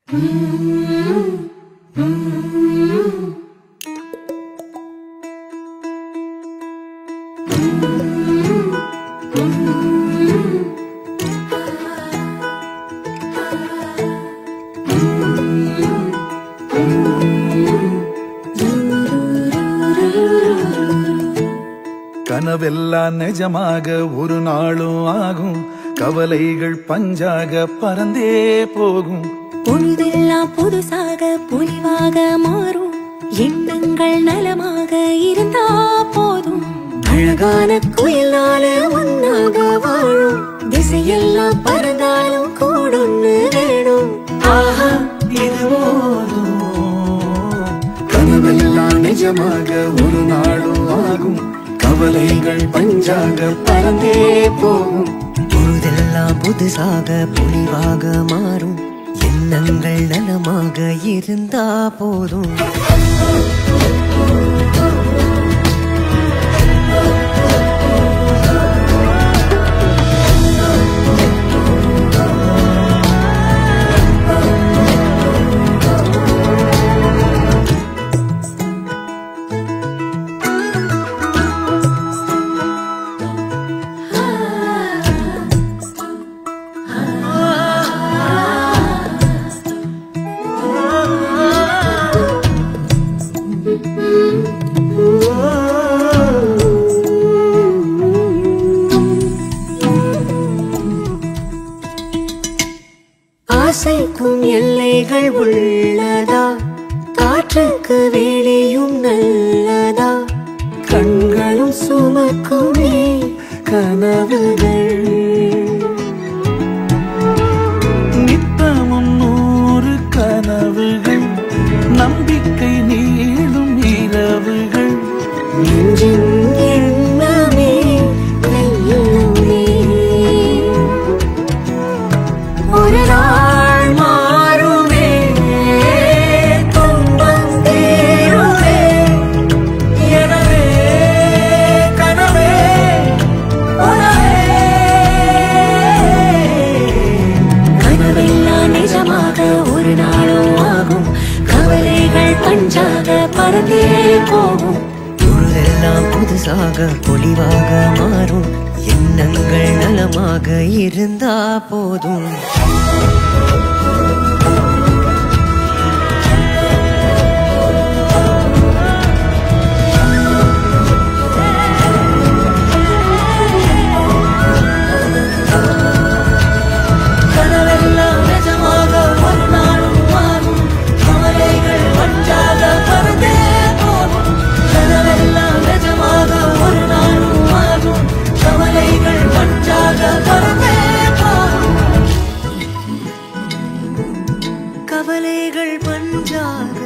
கனவெல்லாம் நிஜமாக ஒரு நாளும் ஆகும், கவலைகள் பஞ்சாக பறந்தே போகும். பொழுதெல்லாம் புதுசாக பொலிவாக மாறும், எண்ணங்கள் நலமாக இருந்தா போதும். அழகான குயிலால ஒன்னாக வாழும், திசையெல்லாம் பறந்தாலும் கூடொன்னு வேணும். ஆஹா இது போதும். கனவெல்லாம் நிஜமாக ஒரு நாளும் ஆகும், கவலைகள் பஞ்சாக பறந்தே போகும். பொழுதெல்லாம் புதுசாக பொலிவாக மாறும், எண்ணங்கள் நலமாக இருந்தா போதும். ஆசைக்கும் எல்லைகள் உள்ளதா, காற்றுக்கு வேலையும் நல்லதா, கண்களும் சுமக்குமே கனவுகள். நித்தமும் 100 கனவுகள், நம்பிக்கை நீளும் இரவுகள். நெஞ்சின் எண்ணமே கையிலுமே, ஒரு நாள் மாறுமே, துன்பம் தீருமே. எனவே கனவே உனவே, கனவெல்லாம் நிஜமாக ஒரு நாளும் ஆகும், கவலைகள் பஞ்சாக பறந்தே போகும். பொழுதெல்லாம் புதுசாக பொலிவாக மாறும், எண்ணங்கள் நலமாக இருந்தா போதும். கனவெல்லாம் நிஜமாக ஒரு நாளும் ஆகும், கவலைகள் பஞ்சாக பறந்தே போகும். கனவெல்லாம் நிஜமாக ஒரு நாளும் ஆகும், கவலைகள் பஞ்சாக பறந்தே போகும். கவலைகள் பஞ்சாக